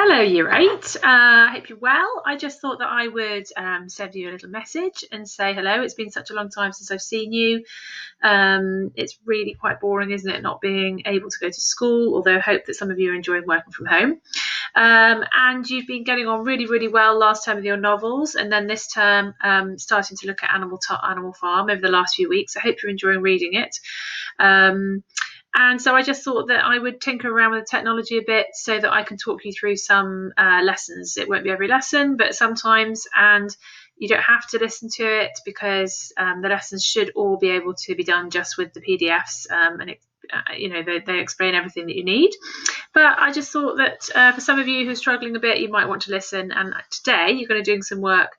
Hello, Year 8. I hope you're well. I just thought that I would send you a little message and say hello. It's been such a long time since I've seen you. It's really quite boring, isn't it, not being able to go to school, although I hope that some of you are enjoying working from home. And you've been getting on really, really well last term with your novels, and then this term starting to look at Animal Farm over the last few weeks. I hope you're enjoying reading it. And so I just thought that I would tinker around with the technology a bit so that I can talk you through some lessons. It won't be every lesson, but sometimes, and you don't have to listen to it because the lessons should all be able to be done just with the PDFs, and they explain everything that you need. But I just thought that for some of you who are struggling a bit, you might want to listen. And today you're going to be doing some work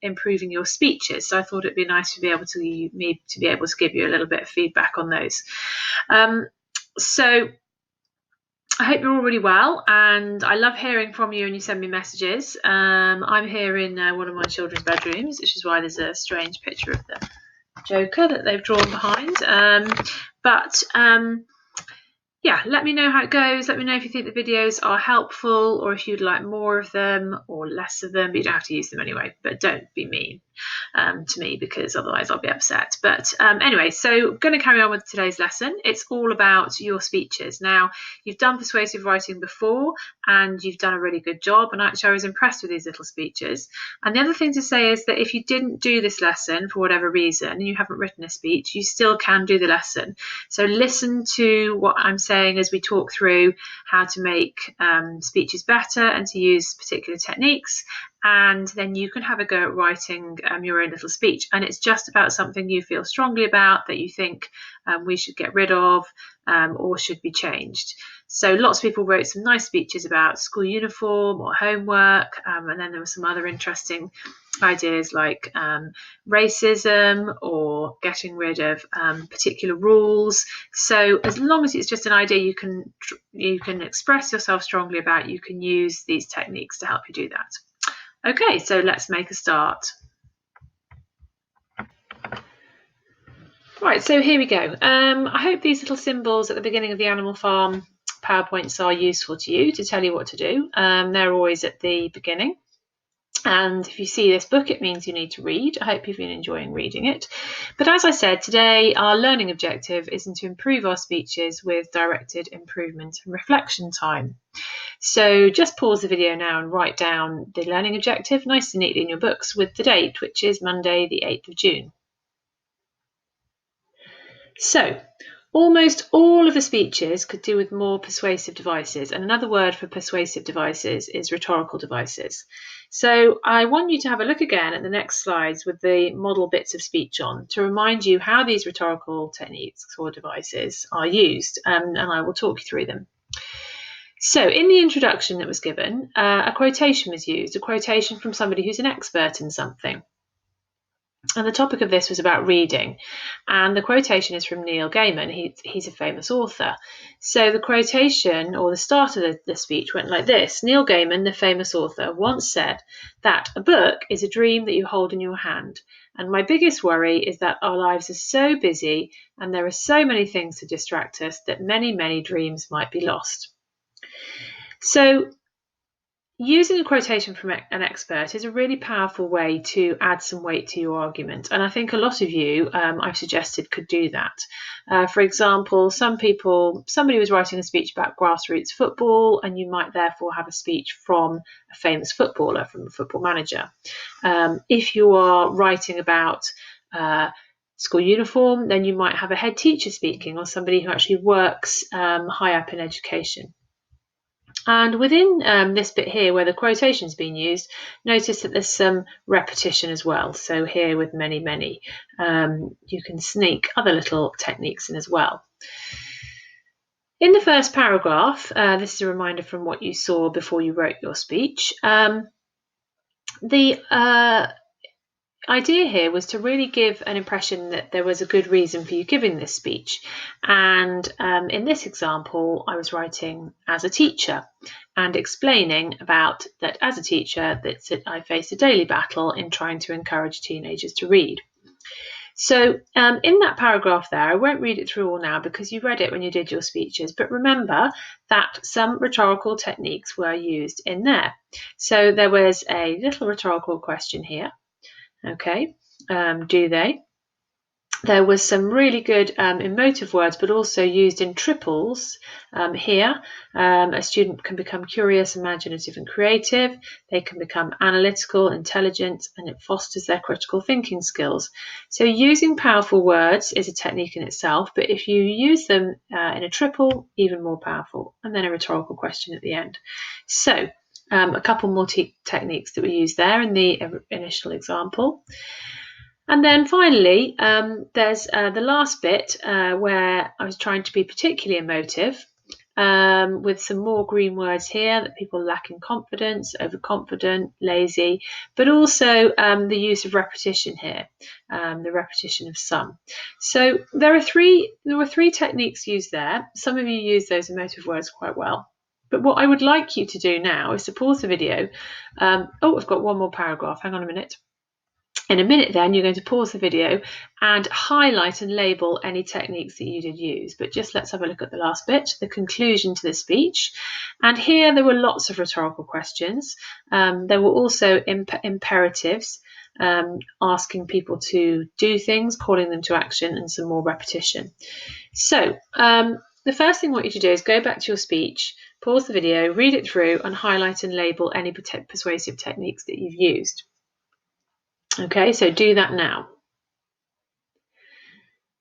improving your speeches, so I thought it'd be nice to be able to give you a little bit of feedback on those. So I hope you're all really well, and I love hearing from you and you send me messages. I'm here in one of my children's bedrooms, which is why there's a strange picture of the Joker that they've drawn behind. Yeah, let me know how it goes. Let me know if you think the videos are helpful or if you'd like more of them or less of them. But you don't have to use them anyway, but don't be mean to me because otherwise I'll be upset. But anyway, so I'm going to carry on with today's lesson. It's all about your speeches. Now, you've done persuasive writing before and you've done a really good job, and actually I was impressed with these little speeches. And the other thing to say is that if you didn't do this lesson for whatever reason and you haven't written a speech, you still can do the lesson. So listen to what I'm saying as we talk through how to make speeches better and to use particular techniques, and then you can have a go at writing your own little speech. And it's just about something you feel strongly about, that you think we should get rid of or should be changed. So lots of people wrote some nice speeches about school uniform or homework, and then there were some other interesting ideas like racism or getting rid of particular rules. So as long as it's just an idea you can express yourself strongly about, you can use these techniques to help you do that. Okay, so let's make a start. Right, so here we go. I hope these little symbols at the beginning of the Animal Farm PowerPoints are useful to you to tell you what to do. They're always at the beginning. And if you see this book, it means you need to read. I hope you've been enjoying reading it. But as I said, today our learning objective is to improve our speeches with directed improvement and reflection time. So just pause the video now and write down the learning objective nice and neatly in your books with the date, which is Monday the 8th of June. So almost all of the speeches could do with more persuasive devices, and another word for persuasive devices is rhetorical devices. So I want you to have a look again at the next slides with the model bits of speech on to remind you how these rhetorical techniques or devices are used, and I will talk you through them. So in the introduction that was given, a quotation was used, a quotation from somebody who's an expert in something. And the topic of this was about reading. And the quotation is from Neil Gaiman. He's a famous author. So the quotation, or the start of the speech, went like this. Neil Gaiman, the famous author, once said that a book is a dream that you hold in your hand. And my biggest worry is that our lives are so busy and there are so many things to distract us that many, many dreams might be lost. So using a quotation from an expert is a really powerful way to add some weight to your argument. And I think a lot of you, I've suggested, could do that. For example, somebody was writing a speech about grassroots football, and you might therefore have a speech from a famous footballer, from a football manager. If you are writing about school uniform, then you might have a head teacher speaking, or somebody who actually works high up in education. And within this bit here where the quotation's been used, notice that there's some repetition as well. So here with many, many, you can sneak other little techniques in as well. In the first paragraph, this is a reminder from what you saw before you wrote your speech. The idea here was to really give an impression that there was a good reason for you giving this speech. And in this example, I was writing as a teacher and explaining about that as a teacher that I faced a daily battle in trying to encourage teenagers to read. So in that paragraph there, I won't read it through all now because you read it when you did your speeches, but remember that some rhetorical techniques were used in there. So there was a little rhetorical question here, okay, do they? There was some really good emotive words, but also used in triples here. A student can become curious, imaginative, and creative. They can become analytical, intelligent, and it fosters their critical thinking skills. So using powerful words is a technique in itself, but if you use them in a triple, even more powerful. And then a rhetorical question at the end. So a couple more techniques that we use there in the initial example. And then finally, there's the last bit where I was trying to be particularly emotive with some more green words here that people lack in confidence, overconfident, lazy, but also the use of repetition here, the repetition of some. So there were three techniques used there. Some of you use those emotive words quite well. But what I would like you to do now is to pause the video. Oh, I've got one more paragraph. Hang on a minute. In a minute then, you're going to pause the video and highlight and label any techniques that you did use. But just let's have a look at the last bit, the conclusion to the speech. And here there were lots of rhetorical questions. There were also imperatives, asking people to do things, calling them to action, and some more repetition. So the first thing I want you to do is go back to your speech, pause the video, read it through, and highlight and label any persuasive techniques that you've used. Okay, so do that now.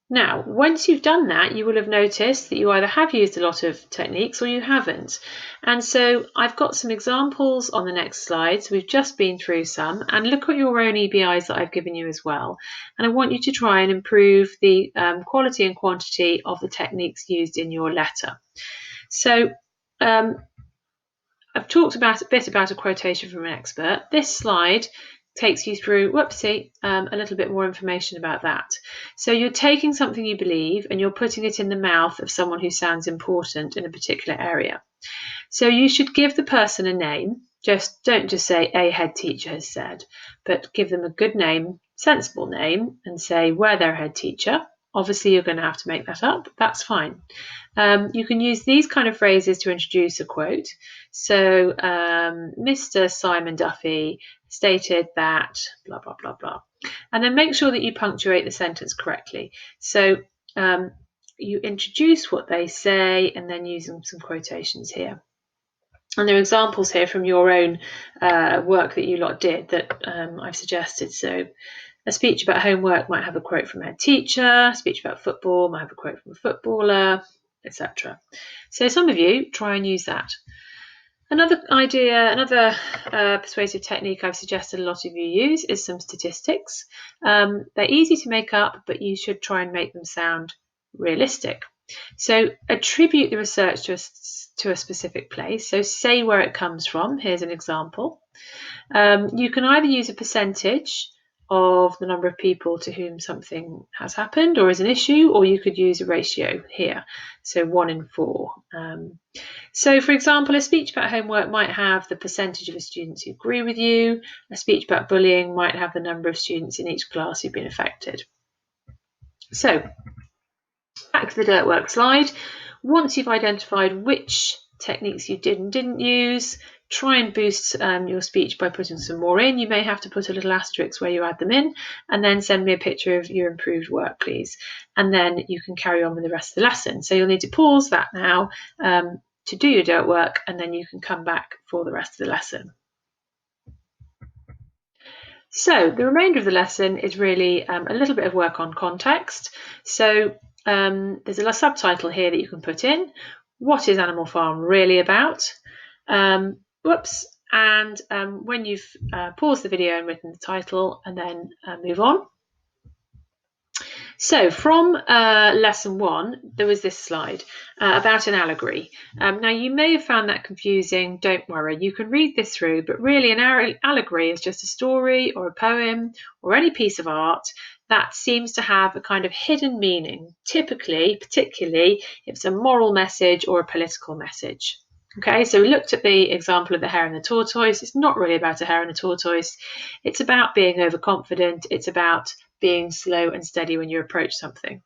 Now, once you've done that, you will have noticed that you either have used a lot of techniques or you haven't. And so I've got some examples on the next slides. We've just been through some, and look at your own EBIs that I've given you as well. And I want you to try and improve the quality and quantity of the techniques used in your letter. So I've talked a bit about a quotation from an expert. This slide takes you through, a little bit more information about that. So you're taking something you believe and you're putting it in the mouth of someone who sounds important in a particular area. So you should give the person a name. Don't just say a head teacher has said, but give them a good name, sensible name, and say where they're a head teacher. Obviously, you're going to have to make that up. That's fine. You can use these kind of phrases to introduce a quote. So, Mr. Simon Duffy stated that blah, blah, blah, blah. And then make sure that you punctuate the sentence correctly. So, you introduce what they say and then using some quotations here. And there are examples here from your own work that you lot did that I've suggested. So a speech about homework might have a quote from a head teacher, a speech about football might have a quote from a footballer, etc. So some of you try and use that. Another idea, another persuasive technique I've suggested a lot of you use is some statistics. They're easy to make up, but you should try and make them sound realistic. So attribute the research to a specific place. So say where it comes from. Here's an example. You can either use a percentage of the number of people to whom something has happened or is an issue, or you could use a ratio here, so 1 in 4. So for example, a speech about homework might have the percentage of the students who agree with you. A speech about bullying might have the number of students in each class who've been affected. So back to the dirt work slide. Once you've identified which techniques you did and didn't use, try and boost your speech by putting some more in. You may have to put a little asterisk where you add them in, and then send me a picture of your improved work, please. And then you can carry on with the rest of the lesson. So you'll need to pause that now to do your dirt work, and then you can come back for the rest of the lesson. So the remainder of the lesson is really a little bit of work on context. So there's a subtitle here that you can put in. What is Animal Farm really about? And when you've paused the video and written the title, and then move on. So from lesson 1, there was this slide about an allegory. Now you may have found that confusing. Don't worry, you can read this through, but really an allegory is just a story or a poem or any piece of art that seems to have a kind of hidden meaning. Typically, particularly, it's a moral message or a political message. Okay, so we looked at the example of the hare and the tortoise. It's not really about a hare and a tortoise. It's about being overconfident. It's about being slow and steady when you approach something.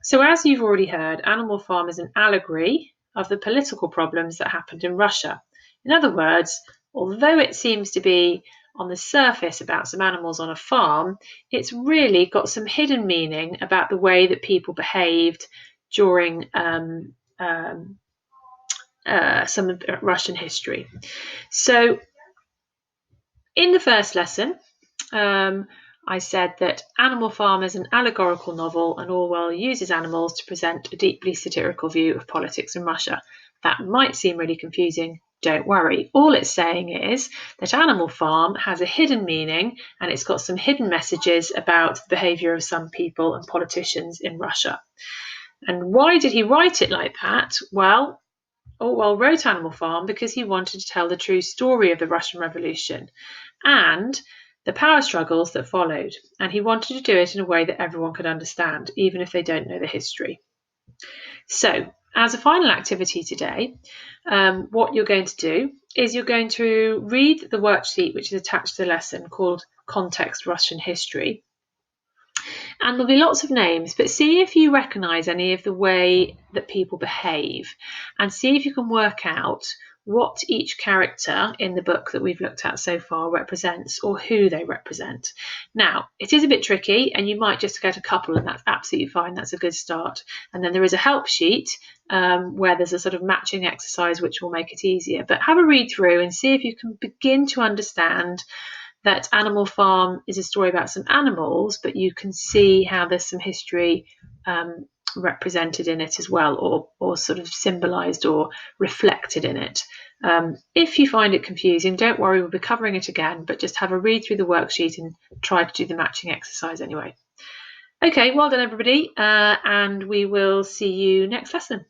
So as you've already heard, Animal Farm is an allegory of the political problems that happened in Russia. In other words, although it seems to be on the surface about some animals on a farm, it's really got some hidden meaning about the way that people behaved during some of Russian history. So in the first lesson, I said that Animal Farm is an allegorical novel and Orwell uses animals to present a deeply satirical view of politics in Russia. That might seem really confusing. Don't worry. All it's saying is that Animal Farm has a hidden meaning and it's got some hidden messages about the behaviour of some people and politicians in Russia. And why did he write it like that? Well, Orwell wrote Animal Farm because he wanted to tell the true story of the Russian Revolution and the power struggles that followed, and he wanted to do it in a way that everyone could understand, even if they don't know the history. So, as a final activity today, what you're going to do is you're going to read the worksheet which is attached to the lesson called Context Russian History. And there'll be lots of names, but see if you recognise any of the way that people behave and see if you can work out what each character in the book that we've looked at so far represents or who they represent. Now, it is a bit tricky and you might just get a couple and that's absolutely fine. That's a good start. And then there is a help sheet where there's a sort of matching exercise which will make it easier. But have a read through and see if you can begin to understand that Animal Farm is a story about some animals, but you can see how there's some history represented in it as well, or sort of symbolised or reflected in it. If you find it confusing, don't worry, we'll be covering it again, but just have a read through the worksheet and try to do the matching exercise anyway. Okay, well done everybody, and we will see you next lesson.